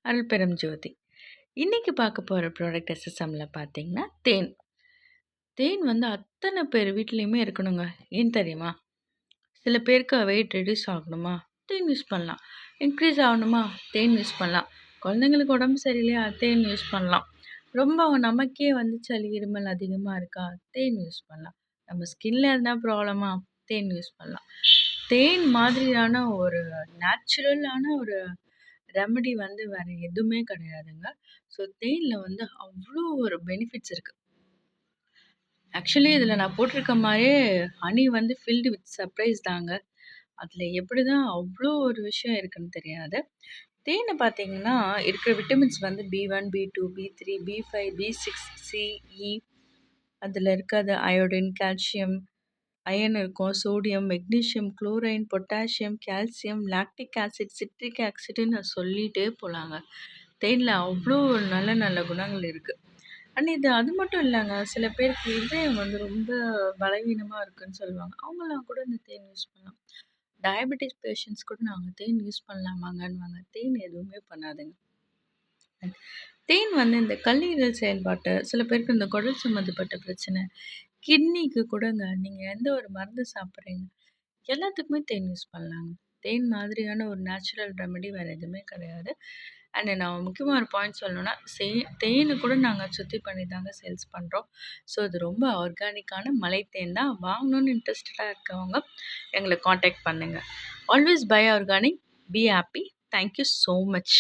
அருள்பெரும் ஜோதி. இன்னைக்கு பார்க்க போற ப்ராடக்ட் எஸ்எஸ்எம்ல பார்த்தீங்கன்னா, தேன். தேன் வந்து அத்தன பேர் வீட்லயுமே இருக்கணுங்க. ஏன் தெரியுமா? சில பேருக்கு வெயிட் ரெட்யூஸ் ஆகணுமா? தேன் யூஸ் பண்ணலாம். இன்க்ரீஸ் ஆகணுமா? தேன் யூஸ் பண்ணலாம். குழந்தைங்களுக்கு உடம்பு சரியில்லையா? தேன் யூஸ் பண்ணலாம். ரொம்ப நமக்கே வந்து சளி, இருமல் அதிகமா இருக்கா? தேன் யூஸ் பண்ணலாம். நம்ம ஸ்கின்ல எதனா ப்ராப்ளமா? தேன் யூஸ் பண்ணலாம். தேன் மாதிரியான ஒரு நேச்சுரலான ஒரு ரெமெடி வந்து வேற எதுவுமே கிடையாதுங்க. ஸோ தேன்ல வந்து அவ்ளோ ஒரு பெனிஃபிட்ஸ் இருக்கு. ஆக்சுவலி இதில நான் போட்டிருக்க மாரியே ஹனி வந்து ஃபில்டு வித் சர்ப்ரைஸ் தாங்க. அதில எப்படிதான் அவ்ளோ ஒரு விஷயம் இருக்குன்னு தெரியாது. தேன்ல பார்த்தீங்கன்னா, இருக்கிற விட்டமின்ஸ் வந்து B1, B2, B3, B5, B6, C, E அதில இருக்கிறது அயோடின், கால்சியம், அயர்ன் இருக்கும், sodium, magnesium, chlorine, potassium, calcium, lactic acid, citric ஆசிட்ன்னு சொல்லிட்டே போலாங்க. தேன்ல அவ்ளோ ஒரு நல்ல நல்ல குணங்கள் இருக்கு. அண்ட் இது அது மட்டும் இல்லங்க. சில பேருக்கு இதயம் வந்து ரொம்ப பலவீனமா இருக்குன்னு சொல்லுவாங்க. அவங்கலாம் கூட இந்த தேன் யூஸ் பண்ணலாம். டயபெட்டிஸ் பேஷண்ட்ஸ் கூட நாங்க தேன் யூஸ் பண்ணலாமாங்கன்னுவாங்க. தேன் எதுவுமே பண்ணாதுங்க. தேன் வந்து இந்த கல்லீரல் செயல்பாட்டு சில பேருக்கு இந்த குடல் சம்மந்தப்பட்ட பிரச்சனை, கிட்னிக்கு கூடங்க நீங்க எந்த ஒரு மருந்து சாப்பிட்றீங்க, எல்லாத்துக்குமே தேன் யூஸ் பண்ணலாங்க. தேன் மாதிரியான ஒரு நேச்சுரல் ரெமெடி வேற எதுவுமே கிடையாது. அண்ட் நான் முக்கியமா ஒரு பாயிண்ட் சொல்லணும்னா, தேனு கூட நாங்க சுத்தி பண்ணி தாங்க சேல்ஸ் பண்றோம். ஸோ இது ரொம்ப ஆர்கானிக்கான மலை தேன் தான். வாங்கணும்னு இன்ட்ரெஸ்டடா இருக்கவங்க எங்கள கான்டாக்ட் பண்ணுங்க. Always buy organic. Be happy. Thank you so much.